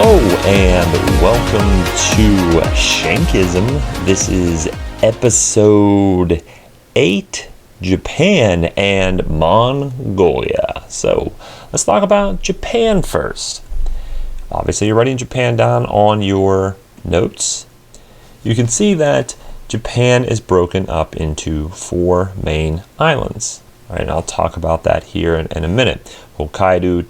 Hello and welcome to Shankism. This is episode 8, Japan and Mongolia. So let's talk about Japan first. Obviously you're writing Japan down on your notes. You can see that Japan is broken up into 4 main islands. All right, and I'll talk about that here in a minute. Hokkaido,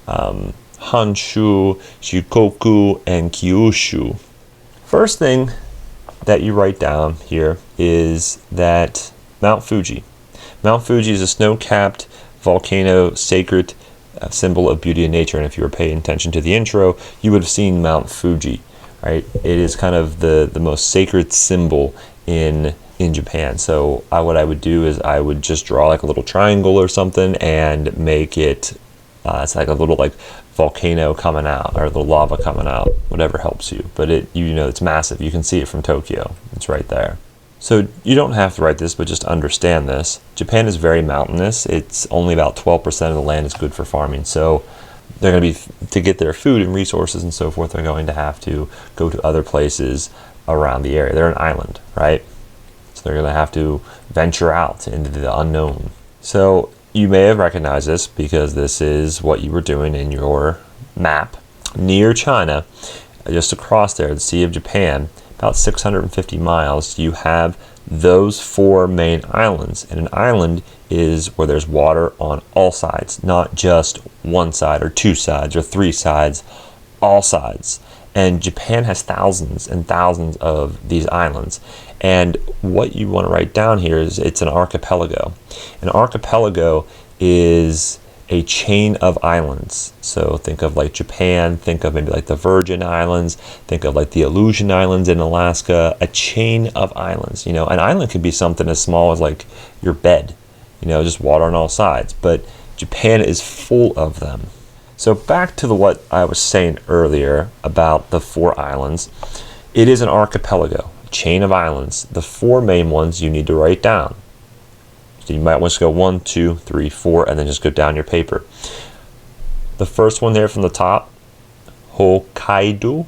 Honshu, Shikoku, and Kyushu. First thing that you write down here is that Mount Fuji. Mount Fuji is a snow-capped volcano, sacred symbol of beauty and nature. And if you were paying attention to the intro, you would have seen Mount Fuji. Right? It is kind of the most sacred symbol in Japan. So what I would do is I would just draw like a little triangle or something and make it it's like a little like volcano coming out or the lava coming out, whatever helps you. But it's massive. You can see it from Tokyo. It's right there. So you don't have to write this, but just understand this. Japan is very mountainous. It's only about 12% of the land is good for farming. So they're going to be, to get their food and resources and so forth, they're going to have to go to other places around the area. They're an island, right? So they're going to have to venture out into the unknown. So you may have recognized this because this is what you were doing in your map. Near China, just across there, the Sea of Japan, about 650 miles, you have those 4 main islands. And an island is where there's water on all sides, not just one side or 2 sides or 3 sides, all sides. And Japan has thousands and thousands of these islands. And what you want to write down here is it's an archipelago. An archipelago is a chain of islands. So think of like Japan, think of maybe like the Virgin Islands, think of like the Aleutian Islands in Alaska, a chain of islands. An island could be something as small as like your bed, just water on all sides. But Japan is full of them. So back to what I was saying earlier about the 4 islands. It is an archipelago, a chain of islands. The 4 main ones you need to write down. So you might want to go 1, 2, 3, 4, and then just go down your paper. The first one there from the top, Hokkaido.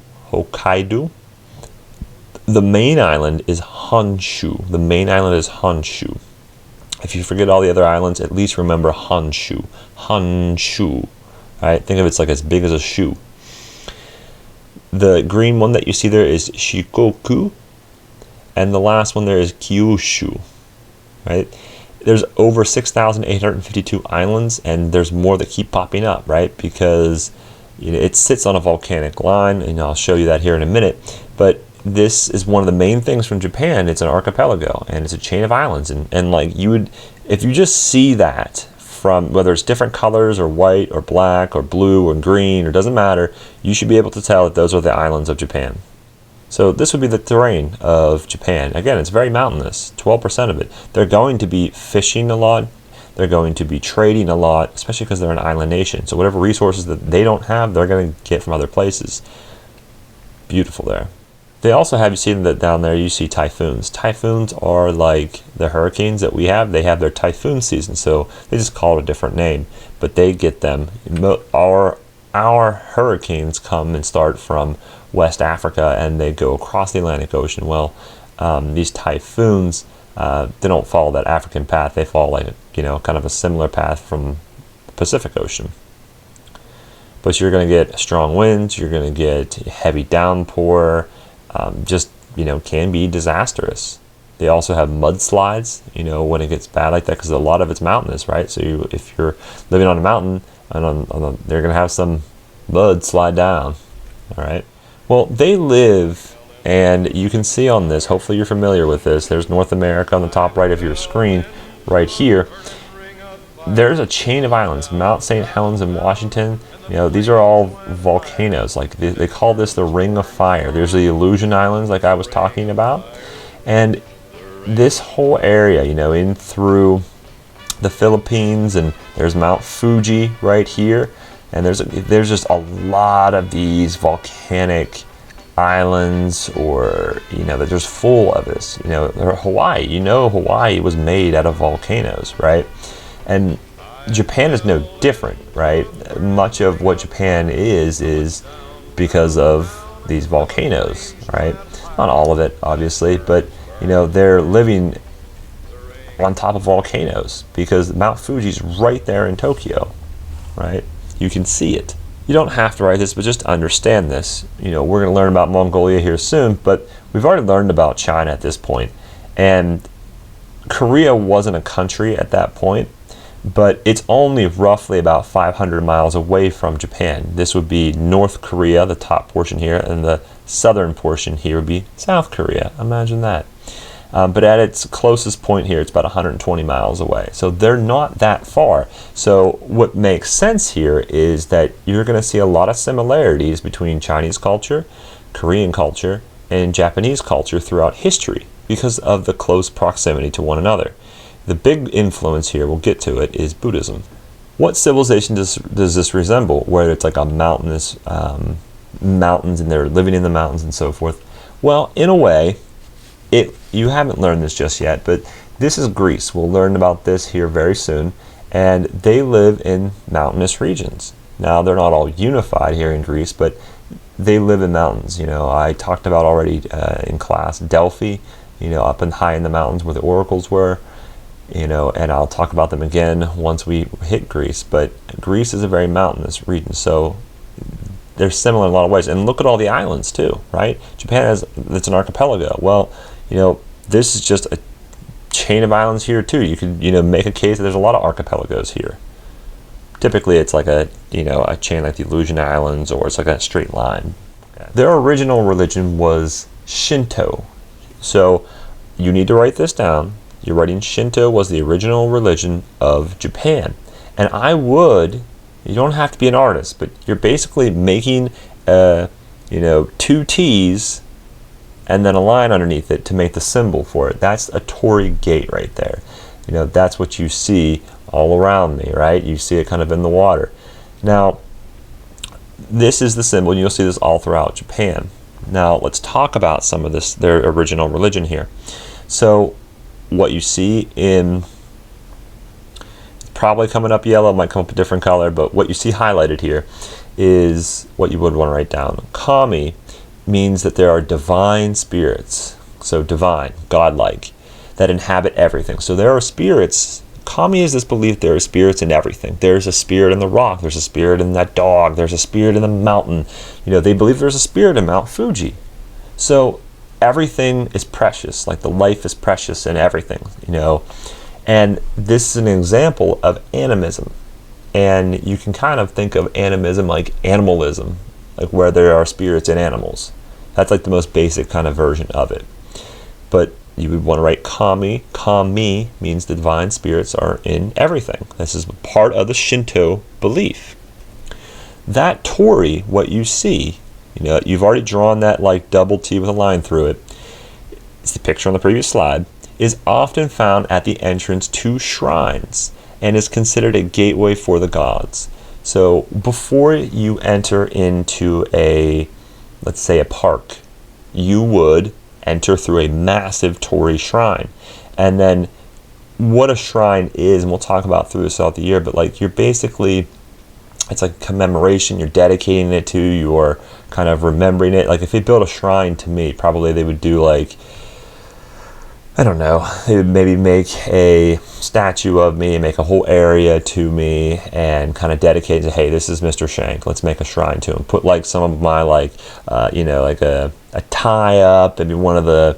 The main island is Honshu. The main island is Honshu. If you forget all the other islands, at least remember Honshu. Honshu. Right? Think of it's like as big as a shoe. The green one that you see there is Shikoku, and the last one there is Kyushu. Right? There's over 6,852 islands, and there's more that keep popping up, right? Because it sits on a volcanic line, and I'll show you that here in a minute. But this is one of the main things from Japan. It's an archipelago, and it's a chain of islands. And like if you just see that from whether it's different colors or white or black or blue or green, or doesn't matter, you should be able to tell that those are the islands of Japan. So this would be the terrain of Japan. Again, it's very mountainous, 12% of it. They're going to be fishing a lot. They're going to be trading a lot, especially because they're an island nation. So whatever resources that they don't have, they're going to get from other places. Beautiful there. They also have, you see that down there, you see typhoons. Typhoons are like the hurricanes that we have. They have their typhoon season, so they just call it a different name. But they get them. Our hurricanes come and start from West Africa, and they go across the Atlantic Ocean. Well, these typhoons, they don't follow that African path. They follow like kind of a similar path from the Pacific Ocean. But you're going to get strong winds. You're going to get heavy downpour. Can be disastrous. They also have mudslides, when it gets bad like that, because a lot of it's mountainous, right? So if you're living on a mountain, they're going to have some mud slide down, all right? Well, they live, and you can see on this, hopefully you're familiar with this, there's North America on the top right of your screen, right here. There's a chain of islands, Mount St. Helens in Washington. These are all volcanoes. Like they call this the Ring of Fire. There's the Aleutian Islands, like I was talking about, and this whole area, in through the Philippines, and there's Mount Fuji right here, and there's just a lot of these volcanic islands, or they're just full of this. Hawaii. Hawaii was made out of volcanoes, right? And Japan is no different, right? Much of what Japan is because of these volcanoes, right? Not all of it, obviously, but they're living on top of volcanoes because Mount Fuji's right there in Tokyo, right? You can see it. You don't have to write this, but just understand this. We're going to learn about Mongolia here soon, but we've already learned about China at this point. And Korea wasn't a country at that point, but it's only roughly about 500 miles away from Japan. This would be North Korea, the top portion here, and the southern portion here would be South Korea. Imagine that. But at its closest point here, it's about 120 miles away. So they're not that far. So what makes sense here is that you're going to see a lot of similarities between Chinese culture, Korean culture, and Japanese culture throughout history because of the close proximity to one another. The big influence here, we'll get to it, is Buddhism. What civilization does this resemble, where it's like a mountainous mountains and they're living in the mountains and so forth? Well, in a way, you haven't learned this just yet, but this is Greece. We'll learn about this here very soon. And they live in mountainous regions. Now, they're not all unified here in Greece, but they live in mountains. I talked about already in class Delphi, up and high in the mountains where the oracles were. And I'll talk about them again once we hit Greece. But Greece is a very mountainous region, so they're similar in a lot of ways. And look at all the islands too, right? Japan it's an archipelago. Well, this is just a chain of islands here too. You could make a case that there's a lot of archipelagos here. Typically, it's like a chain like the Aleutian Islands, or it's like a straight line. Their original religion was Shinto, so you need to write this down. You're writing Shinto was the original religion of Japan. And you don't have to be an artist, but you're basically making, two T's and then a line underneath it to make the symbol for it. That's a torii gate right there. That's what you see all around me, right? You see it kind of in the water. Now, this is the symbol, and you'll see this all throughout Japan. Now, let's talk about some of their original religion here. So, what you see it's probably coming up yellow, might come up a different color, but what you see highlighted here is what you would want to write down. Kami means that there are divine spirits, so divine, godlike, that inhabit everything. So there are spirits. Kami is this belief there are spirits in everything. There's a spirit in the rock, there's a spirit in that dog, there's a spirit in the mountain. They believe there's a spirit in Mount Fuji. So everything is precious, like the life is precious in everything, and this is an example of animism. And you can kind of think of animism like animalism, like where there are spirits in animals. That's like the most basic kind of version of it. But you would want to write Kami. Kami means the divine spirits are in everything. This is part of the Shinto belief. That torii, what you see, you've already drawn that like double T with a line through it. It's the picture on the previous slide. Is often found at the entrance to shrines and is considered a gateway for the gods. So before you enter into let's say a park, you would enter through a massive torii shrine. And then what a shrine is, and we'll talk about through this throughout the year, but like it's like a commemoration, you're dedicating it to, you're kind of remembering it. Like if they built a shrine to me, probably they would do like, I don't know, they would maybe make a statue of me, make a whole area to me, and kind of dedicate it to, hey, this is Mr. Shank, let's make a shrine to him. Put like some of my like a tie up, maybe one of the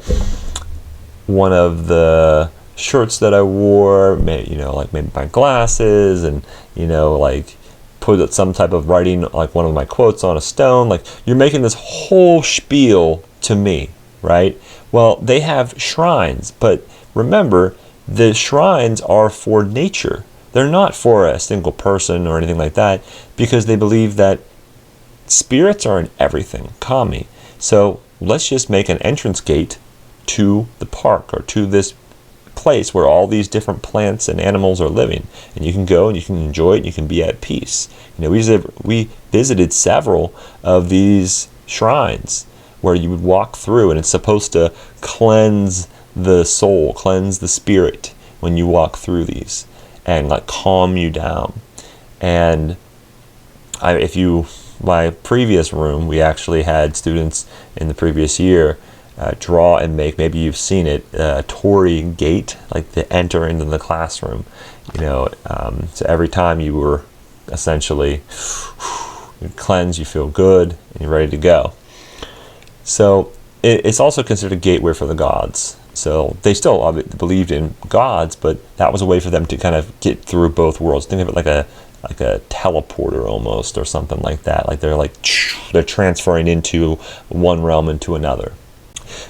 shirts that I wore, maybe, like maybe my glasses, and like put some type of writing, like one of my quotes on a stone. Like you're making this whole spiel to me, right? Well, they have shrines, but remember, the shrines are for nature. They're not for a single person or anything like that, because they believe that spirits are in everything, kami. So let's just make an entrance gate to the park or to this place where all these different plants and animals are living, and you can go and you can enjoy it and you can be at peace. We visited several of these shrines where you would walk through, and it's supposed to cleanse the soul, cleanse the spirit when you walk through these. and like calm you down. And my previous room, we actually had students in the previous year draw and make, maybe you've seen it, a torii gate, like to enter into the classroom. So every time you were essentially you cleanse, you feel good, and you're ready to go. So it's also considered a gateway for the gods. So they still believed in gods, but that was a way for them to kind of get through both worlds. Think of it like a teleporter almost, or something like that. Like they're transferring into one realm into another.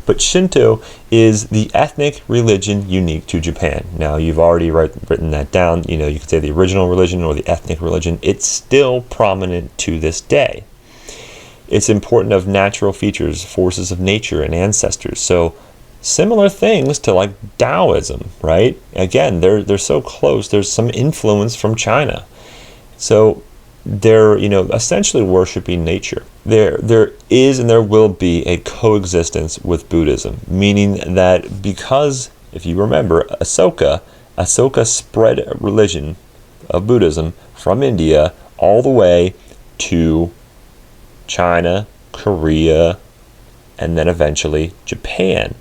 But Shinto is the ethnic religion unique to Japan. Now, you've already written that down. You could say the original religion or the ethnic religion. It's still prominent to this day. It's important of natural features, forces of nature, and ancestors. So similar things to like Taoism, right? Again, they're so close. There's some influence from China. So they're, essentially worshiping nature. There is and there will be a coexistence with Buddhism, meaning that because, if you remember, Ahsoka spread a religion of Buddhism from India all the way to China, Korea, and then eventually Japan.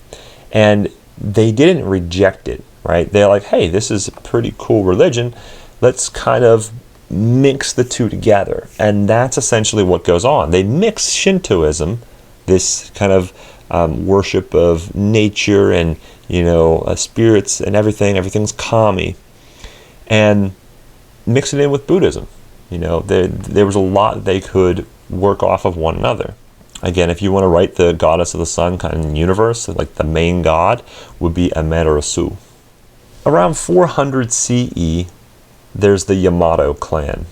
And they didn't reject it, right? They're like, hey, this is a pretty cool religion. Let's kind of mix the two together. And that's essentially what goes on. They mix Shintoism, this kind of worship of nature and, spirits and everything's kami, and mix it in with Buddhism. There was a lot they could work off of one another. Again, if you want to write the goddess of the sun kind of universe, like the main god would be Amaterasu. Around 400 CE, there's the Yamato clan.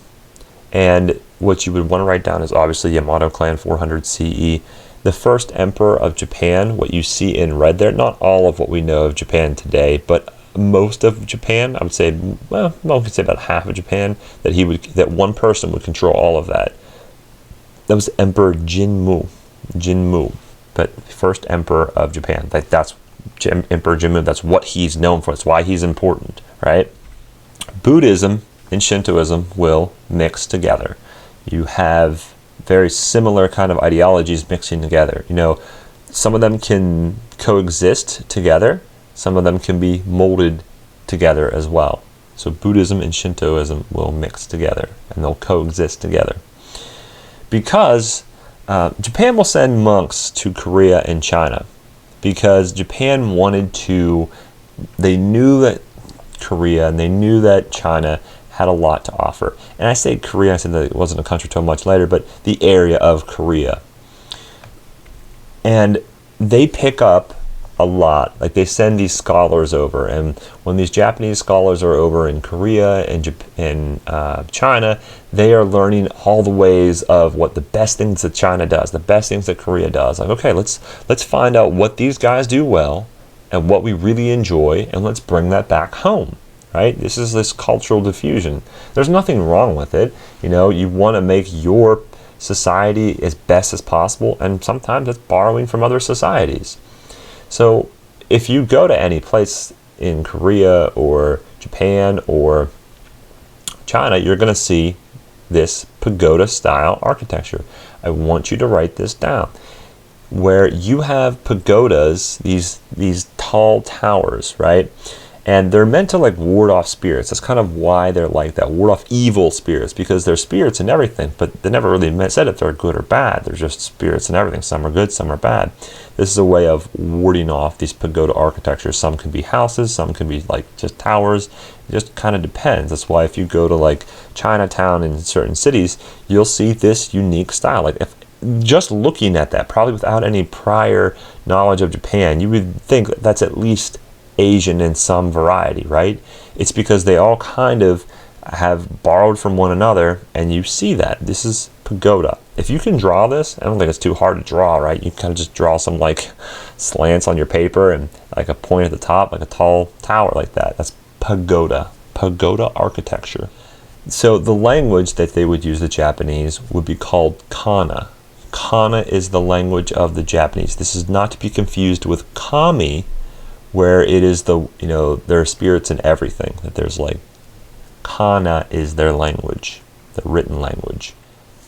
And what you would want to write down is obviously Yamato clan, 400 CE. The first emperor of Japan, what you see in red there, not all of what we know of Japan today, but most of Japan, I would say, I could say about half of Japan, that one person would control all of that. That was Emperor Jinmu, but first emperor of Japan. That's Emperor Jinmu. That's what he's known for. That's why he's important, right? Buddhism and Shintoism will mix together. You have very similar kind of ideologies mixing together. Some of them can coexist together. Some of them can be molded together as well. So Buddhism and Shintoism will mix together, and they'll coexist together. Because Japan will send monks to Korea and China, because Japan they knew that Korea and they knew that China had a lot to offer. And I say Korea, I said that it wasn't a country until much later, but the area of Korea. And they pick up a lot. Like they send these scholars over, and when these Japanese scholars are over in Korea and China, they are learning all the ways of what the best things that China does, the best things that Korea does. Like, okay, let's find out what these guys do well and what we really enjoy, and let's bring that back home, right? This is this cultural diffusion. There's nothing wrong with it. You want to make your society as best as possible, and sometimes it's borrowing from other societies. So if you go to any place in Korea or Japan or China, you're going to see this pagoda style architecture. I want you to write this down, where you have pagodas, these tall towers, right? And they're meant to like ward off spirits. That's kind of why they're like that, ward off evil spirits, because they're spirits and everything, but they never really said if they're good or bad. They're just spirits and everything. Some are good, some are bad. This is a way of warding off these pagoda architectures. Some can be houses, some can be like just towers. It just kind of depends. That's why if you go to like Chinatown in certain cities, you'll see this unique style. Like if just looking at that, probably without any prior knowledge of Japan, you would think that's at least Asian in some variety, right? It's because they all kind of have borrowed from one another, and you see that. This is pagoda. If you can draw this, I don't think it's too hard to draw, right? You kind of just draw some like slants on your paper and like a point at the top, like a tall tower like that. That's pagoda architecture. So the language that they would use, the Japanese, would be called kana. Kana is the language of the Japanese. This is not to be confused with kami, where it is there are spirits in everything, that there's like Kana is their language, the written language.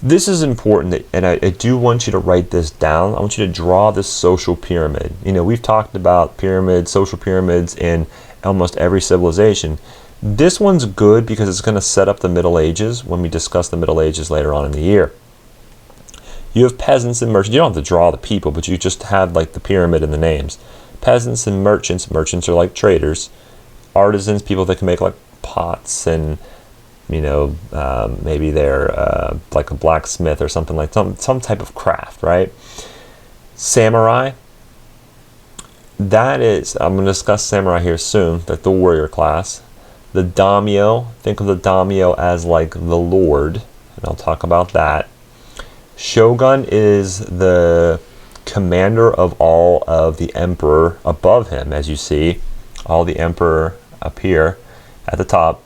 This is important, and I do want you to write this down. I want you to draw this social pyramid. We've talked about pyramids, social pyramids in almost every civilization. This one's good because it's going to set up the Middle Ages when we discuss the Middle Ages later on in the year. You have peasants and merchants. You don't have to draw the people, but you just have like the pyramid and the names. Peasants and merchants. Merchants are like traders. Artisans, people that can make like pots and maybe they're like a blacksmith or something, like some type of craft, right? Samurai, that is, I'm going to discuss samurai here soon, like the warrior class. The daimyo, think of the daimyo as like the lord, and I'll talk about that. Shogun is the commander of all of the emperor above him, as you see, all the emperor up here at the top.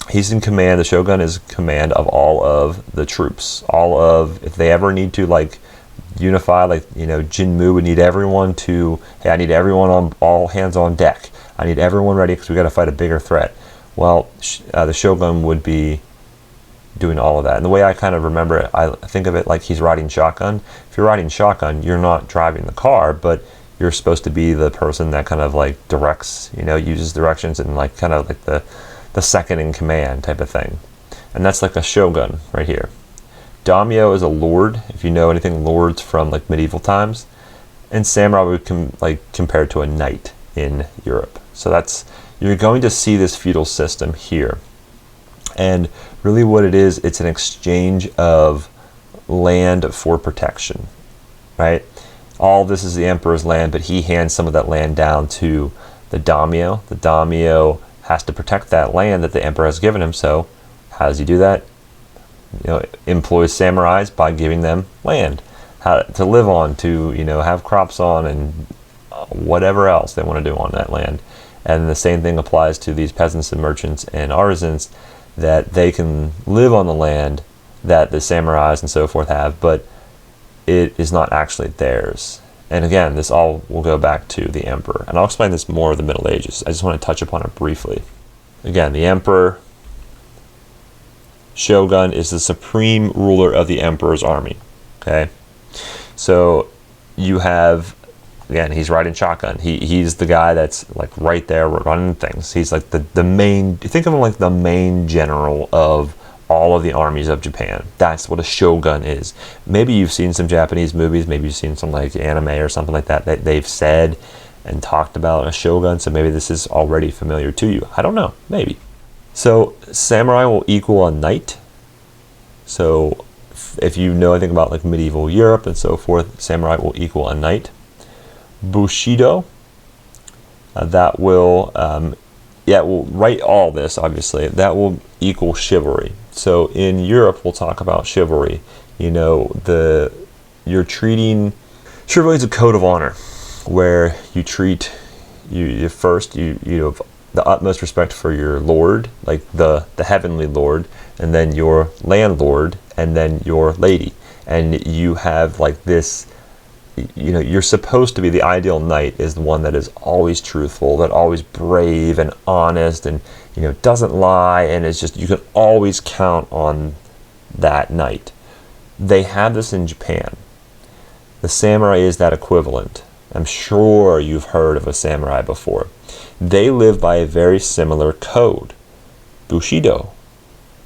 He's in command. The shogun is in command of all of the troops. If they ever need to like unify, like Jinmu would need everyone to, hey, I need everyone on, all hands on deck. I need everyone ready because we got to fight a bigger threat. Well, the shogun would be doing all of that. And the way I kind of remember it, I think of it like he's riding shotgun. If you're riding shotgun, you're not driving the car, but you're supposed to be the person that kind of like directs, uses directions and like kind of like the second in command type of thing. And that's like a shogun right here. Daimyo is a lord, if you know anything lords from like medieval times. And samurai would compared to a knight in Europe. So you're going to see this feudal system here. And really what it is, it's an exchange of land for protection, right? All this is the emperor's land, but he hands some of that land down to the daimyo. The daimyo has to protect that land that the emperor has given him. So how does he do that? Employs samurais by giving them land to live on, to have crops on, and whatever else they want to do on that land. And the same thing applies to these peasants and merchants and artisans, that they can live on the land that the samurais and so forth have, but it is not actually theirs. And again, this all will go back to the emperor. And I'll explain this more in the Middle Ages. I just want to touch upon it briefly. Again, the emperor, shogun, is the supreme ruler of the emperor's army. Okay? So you have, again, he's riding shotgun. He's the guy that's like right there running things. He's like the main, think of him like the main general of all of the armies of Japan. That's what a shogun is. Maybe you've seen some Japanese movies, maybe you've seen some like anime or something like that they've said and talked about a shogun, so maybe this is already familiar to you. I don't know, maybe. So samurai will equal a knight. So if you know anything about like medieval Europe and so forth, samurai will equal a knight. Bushido, that will we'll write all this, obviously. That will equal chivalry. So in Europe, we'll talk about chivalry. You're treating, chivalry is a code of honor where you treat, you first, you have the utmost respect for your lord, like the heavenly lord, and then your landlord, and then your lady. And you have like this, you're supposed to be, the ideal knight is the one that is always truthful, that always brave and honest, and doesn't lie, and it's just, you can always count on that knight. They have this in Japan. The samurai is that equivalent. I'm sure you've heard of a samurai before. They live by a very similar code, Bushido.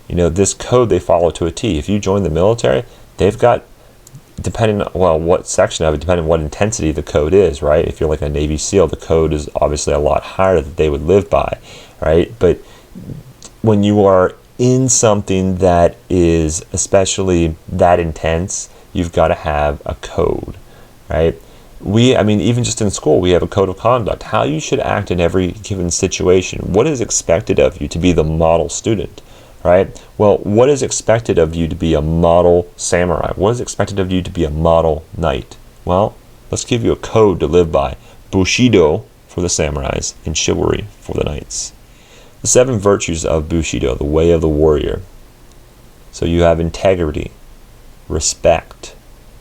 This code they follow to a T. If you join the military, they've got, depending on what section of it, depending on what intensity the code is, right? If you're like a Navy SEAL, the code is obviously a lot higher that they would live by, right? But when you are in something that is especially that intense, you've got to have a code, right? Even just in school, we have a code of conduct, how you should act in every given situation. What is expected of you to be the model student, right? Well, what is expected of you to be a model samurai? What is expected of you to be a model knight? Well, let's give you a code to live by. Bushido for the samurais and chivalry for the knights. The 7 virtues of Bushido, the way of the warrior. So you have integrity, respect,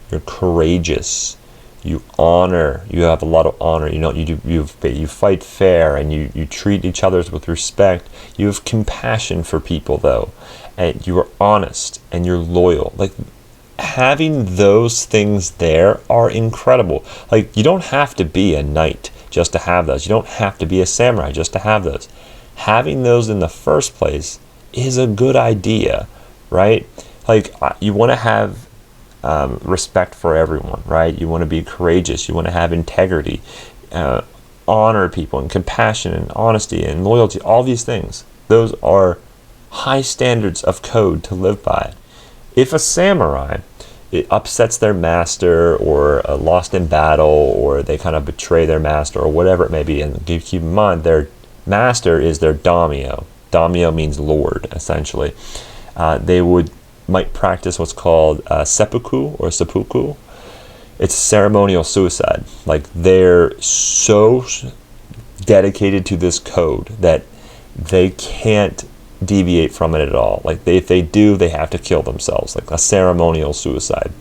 you're courageous, You honor. You have a lot of honor. You know, you fight fair, and you treat each other with respect. You have compassion for people, though, and you are honest and you're loyal. Like, having those things there are incredible. Like, you don't have to be a knight just to have those. You don't have to be a samurai just to have those. Having those in the first place is a good idea, right? Like, you want to have respect for everyone, right? You want to be courageous. You want to have integrity, honor people, and compassion, and honesty, and loyalty. All these things. Those are high standards of code to live by. If a samurai, it upsets their master, or lost in battle, or they kind of betray their master, or whatever it may be, and keep in mind their master is their daimyo. Daimyo means lord, essentially. They might practice what's called seppuku or seppuku. It's ceremonial suicide. Like, they're so dedicated to this code that they can't deviate from it at all. Like, if they do, they have to kill themselves, like a ceremonial suicide.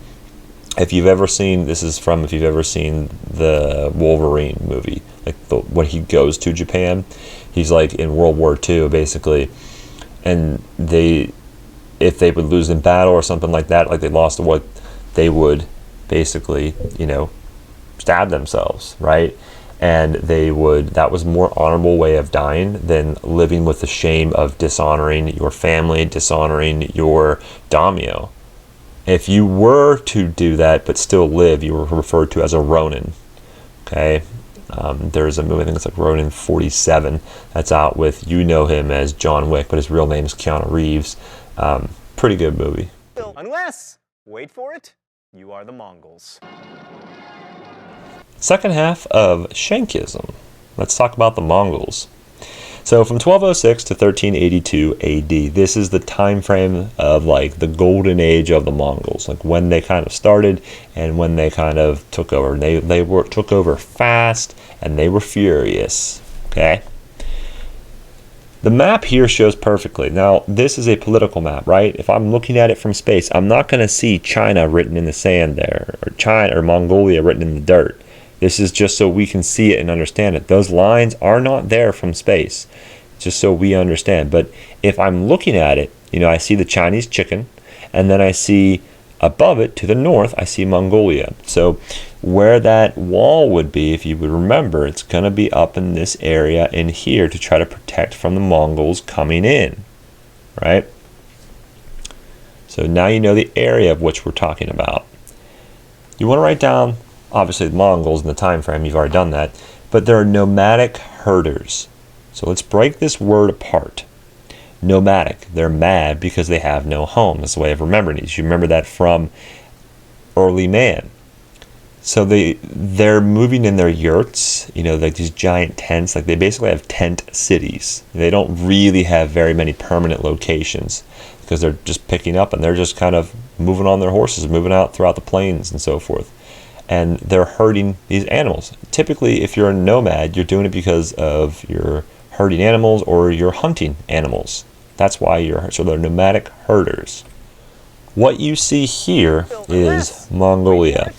If you've ever seen the Wolverine movie, like when he goes to Japan, he's like in World War II basically, and if they would lose in battle or something like that, like they lost the war, they would basically, stab themselves, right? And that was a more honorable way of dying than living with the shame of dishonoring your family, dishonoring your daimyo. If you were to do that but still live, you were referred to as a ronin. Okay? There's a movie, I think it's like Ronin 47, that's out with, you know him as John Wick, but his real name is Keanu Reeves. Pretty good movie. Unless, wait for it, you are the Mongols. Second half of Shankism. Let's talk about the Mongols. So from 1206 to 1382 AD, this is the time frame of like the golden age of the Mongols, like when they kind of started and when they kind of took over. And they took over fast and they were furious. Okay. The map here shows perfectly. Now, this is a political map, right? If I'm looking at it from space, I'm not going to see China written in the sand there, or China or Mongolia written in the dirt. This is just so we can see it and understand it. Those lines are not there from space, just so we understand. But if I'm looking at it, I see the Chinese chicken, and then I see above it to the north, I see Mongolia. So where that wall would be, if you would remember, it's going to be up in this area in here to try to protect from the Mongols coming in, right? So now you know the area of which we're talking about. You want to write down, obviously, the Mongols in the time frame, you've already done that, but they're nomadic herders. So let's break this word apart. Nomadic, they're mad because they have no home. That's the way of remembering it. You remember that from early man. So they're moving in their yurts, like these giant tents. Like, they basically have tent cities. They don't really have very many permanent locations because they're just picking up and they're just kind of moving on their horses, moving out throughout the plains and so forth. And they're herding these animals. Typically, if you're a nomad, you're doing it because of your herding animals or you're hunting animals. That's why so they're nomadic herders. What you see here is Mongolia,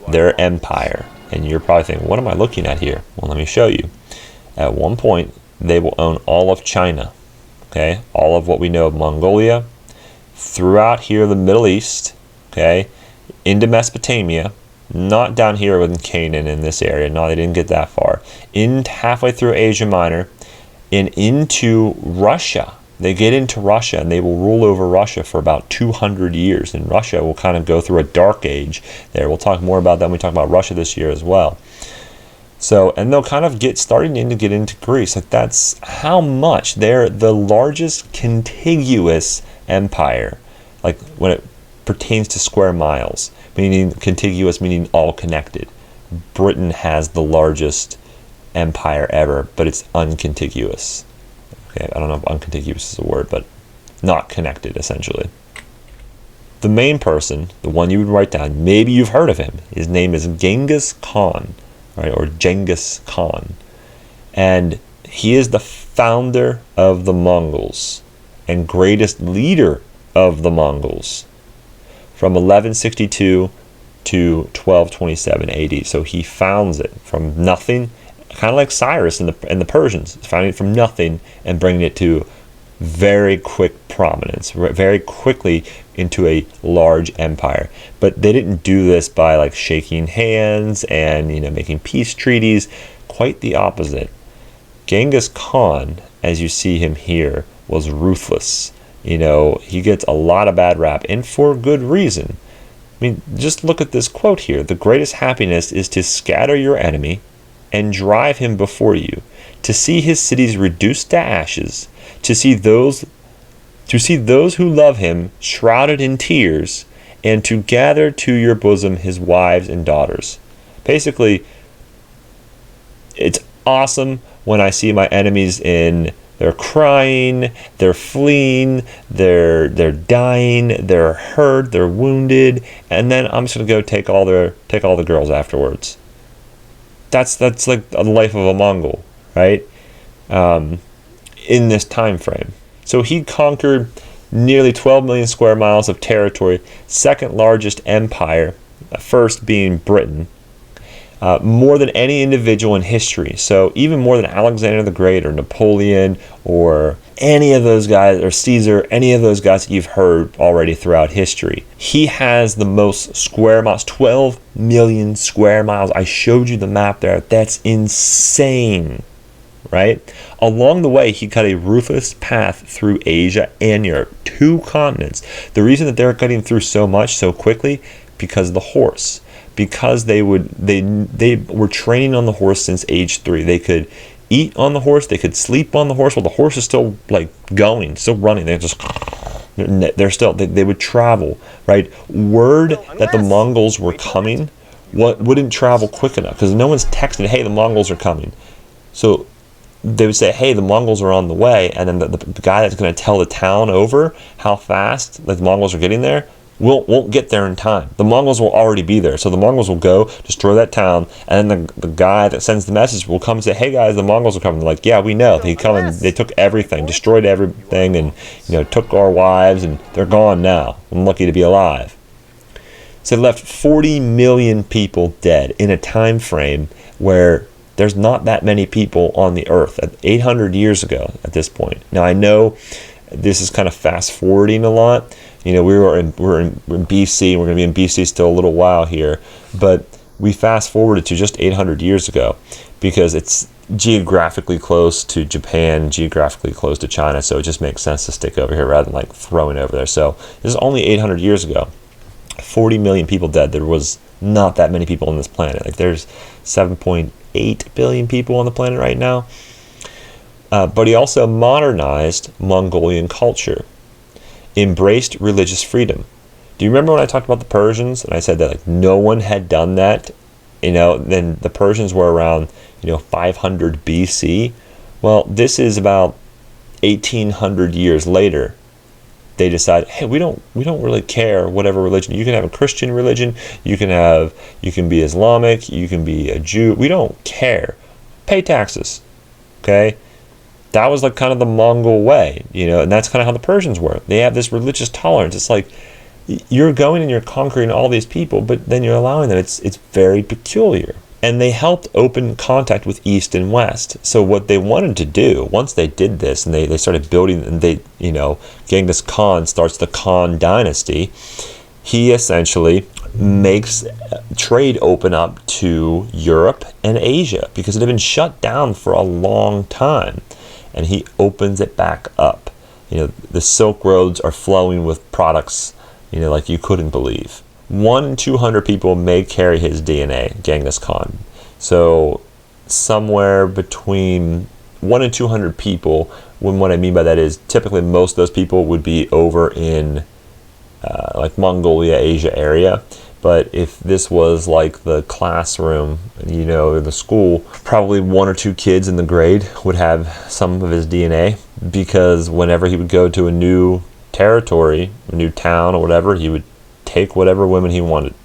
their empire. And you're probably thinking, what am I looking at here? Well, let me show you. At one point, they will own all of China. Okay, all of what we know of Mongolia, throughout here, the Middle East, okay, into Mesopotamia, not down here in Canaan in this area. No, they didn't get that far. Halfway through Asia Minor, and into Russia. They get into Russia and they will rule over Russia for about 200 years. And Russia will kind of go through a dark age there. We'll talk more about that when we talk about Russia this year as well. So, and they'll kind of get into Greece. Like, that's how much they're the largest contiguous empire. Like, when it pertains to square miles, meaning contiguous, meaning all connected. Britain has the largest empire ever, but it's uncontiguous. Okay, I don't know if uncontiguous is a word, but not connected, essentially. The main person, the one you would write down, maybe you've heard of him. His name is Genghis Khan, right, or Genghis Khan. And he is the founder of the Mongols and greatest leader of the Mongols from 1162 to 1227 AD. So he founds it from nothing, kind of like Cyrus and the Persians, founding it from nothing and bringing it to very quick prominence, very quickly into a large empire. But they didn't do this by like shaking hands and making peace treaties. Quite the opposite. Genghis Khan, as you see him here, was ruthless. He gets a lot of bad rap, and for good reason. I mean, just look at this quote here. The greatest happiness is to scatter your enemy and drive him before you, to see his cities reduced to ashes, to see those who love him shrouded in tears, and to gather to your bosom his wives and daughters. Basically, it's awesome when I see my enemies they're crying, they're fleeing, they're dying, they're hurt, they're wounded, and then I'm just gonna go take all the girls afterwards. That's like the life of a Mongol, right? In this time frame. So he conquered nearly 12 million square miles of territory, second largest empire, first being Britain. More than any individual in history. So even more than Alexander the Great or Napoleon or any of those guys, or Caesar, any of those guys that you've heard already throughout history. He has the most square miles, 12 million square miles. I showed you the map there. That's insane, right? Along the way, he cut a ruthless path through Asia and Europe, 2 continents. The reason that they're cutting through so much so quickly, because of the horse. Because they were training on the horse since age 3. They could eat on the horse, they could sleep on the horse while the horse is still going, still running. They would travel, right? Word that the Mongols were coming wouldn't travel quick enough because no one's texting, hey, the Mongols are coming. So they would say, hey, the Mongols are on the way, and then the guy that's going to tell the town over how fast the Mongols are getting there won't get there in time. The Mongols will already be there. So the Mongols will go destroy that town, and then the guy that sends the message will come and say, hey guys, the Mongols are coming. They're like, yeah, we know. They come and they took everything, destroyed everything, and took our wives, and they're gone now. I'm lucky to be alive. So they left 40 million people dead in a time frame where there's not that many people on the earth 800 years ago at this point. Now I know this is kind of fast forwarding a lot. We're in BC, and we're going to be in BC still a little while here, but we fast forwarded to just 800 years ago because it's geographically close to Japan, geographically close to China, so it just makes sense to stick over here rather than throwing over there. So this is only 800 years ago. 40 million people dead. There was not that many people on this planet. There's 7.8 billion people on the planet right now. But he also modernized Mongolian culture, embraced religious freedom. Do you remember when I talked about the Persians and I said that no one had done that? Then the Persians were around 500 BC. Well, this is about 1800 years later. They decide, hey, we don't really care whatever religion. You can have a Christian religion, you can be Islamic, you can be a Jew. We don't care. Pay taxes. Okay? That was kind of the Mongol way, and that's kind of how the Persians were. They have this religious tolerance. It's like you're going and you're conquering all these people, but then you're allowing them. It's very peculiar. And they helped open contact with East and West. So what they wanted to do, once they did this and they started building, and Genghis Khan starts the Khan dynasty, he essentially makes trade open up to Europe and Asia because it had been shut down for a long time. And he opens it back up. The Silk Roads are flowing with products, like you couldn't believe. 1 in 200 people may carry his DNA, Genghis Khan. So somewhere between 1 in 200 people, when what I mean by that is typically most of those people would be over in Mongolia, Asia area. But if this was the classroom, the school, probably 1 or 2 kids in the grade would have some of his DNA, because whenever he would go to a new territory, a new town or whatever, he would take whatever women he wanted.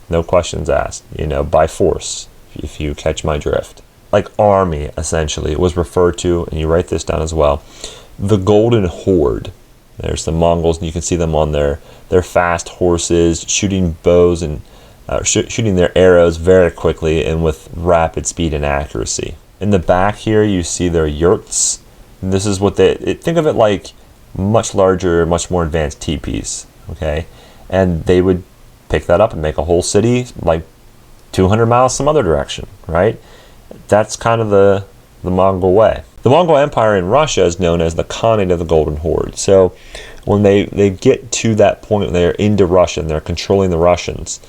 No questions asked, by force, if you catch my drift. Army, essentially, it was referred to, and you write this down as well, the Golden Horde. There's the Mongols, and you can see them on their fast horses, shooting bows and shooting their arrows very quickly and with rapid speed and accuracy. In the back here, you see their yurts. And this is what think of it like much larger, much more advanced teepees, okay? And they would pick that up and make a whole city like 200 miles some other direction, right? That's kind of the Mongol way. The Mongol Empire in Russia is known as the Khanate of the Golden Horde. So when they get to that point, they're into Russia and they're controlling the Russians,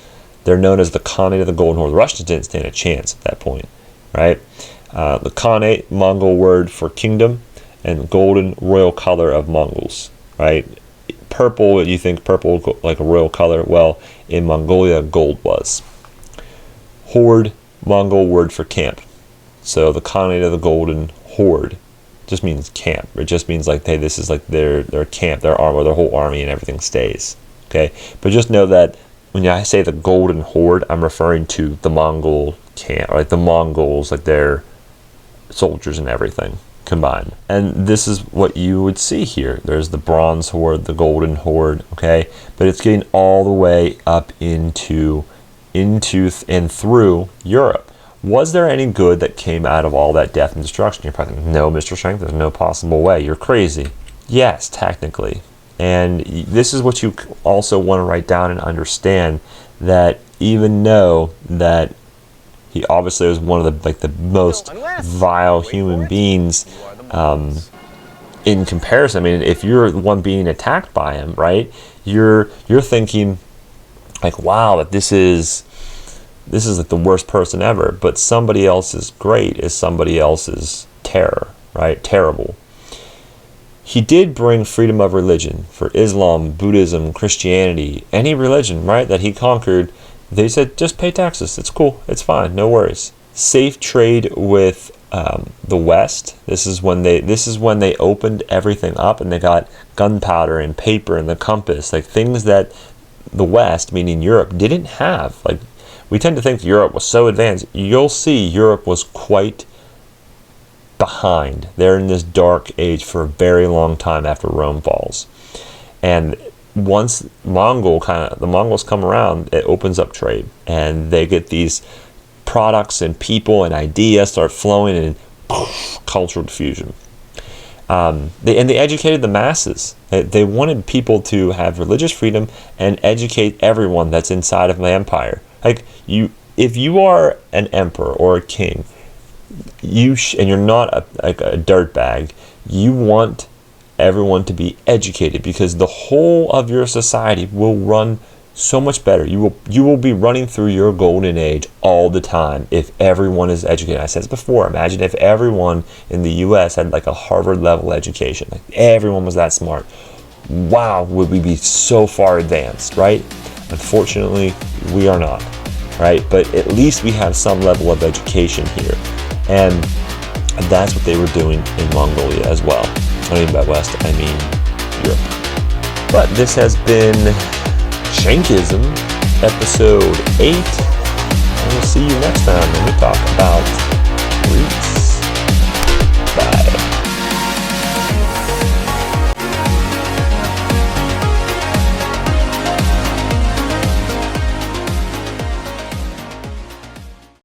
they're known as the Khanate of the Golden Horde. The Russians didn't stand a chance at that point, right? The Khanate, Mongol word for kingdom, and golden, royal color of Mongols, right? Purple, you think purple like a royal color. Well, in Mongolia, gold was. Horde, Mongol word for camp. So the Khanate of the Golden Horde just means camp. It just means like, hey, this is like their camp, their army, their whole army, and everything stays. Okay, but just know that when I say the Golden Horde, I'm referring to the Mongol camp, like the Mongols, like their soldiers and everything combined. And this is what you would see here. There's the Bronze Horde, the Golden Horde, okay? But it's getting all the way up into and through Europe. Was there any good that came out of all that death and destruction? You're probably thinking, no, Mr. Shank, there's no possible way. You're crazy. Yes, technically. And this is what you also want to write down and understand, that even though that he obviously was one of the most vile human beings in comparison. I mean, if you're the one being attacked by him, right? You're thinking like, wow, that this is like the worst person ever. But somebody else's great is somebody else's terror, right? Terrible. He did bring freedom of religion for Islam, Buddhism, Christianity, any religion, right, that he conquered. They said, just pay taxes. It's cool. It's fine. No worries. Safe trade with the West. This is when they opened everything up and they got gunpowder and paper and the compass, like things that the West, meaning Europe, didn't have. Like, we tend to think Europe was so advanced. You'll see Europe was quite behind. They're in this dark age for a very long time after Rome falls. And once the Mongols come around, it opens up trade, and they get these products and people and ideas start flowing, and cultural diffusion. They educated the masses. They wanted people to have religious freedom and educate everyone that's inside of the empire. Like, if you are an emperor or a king, and you're not a dirtbag, you want everyone to be educated, because the whole of your society will run so much better. You will be running through your golden age all the time if everyone is educated. I said this before. Imagine if everyone in the U.S. had like a Harvard level education. Like, everyone was that smart. Wow, would we be so far advanced, right? Unfortunately, we are not, right? But at least we have some level of education here. And that's what they were doing in Mongolia as well. I don't mean by West, I mean Europe. But this has been Shankism, episode 8. And we'll see you next time when we talk about Greece. Bye.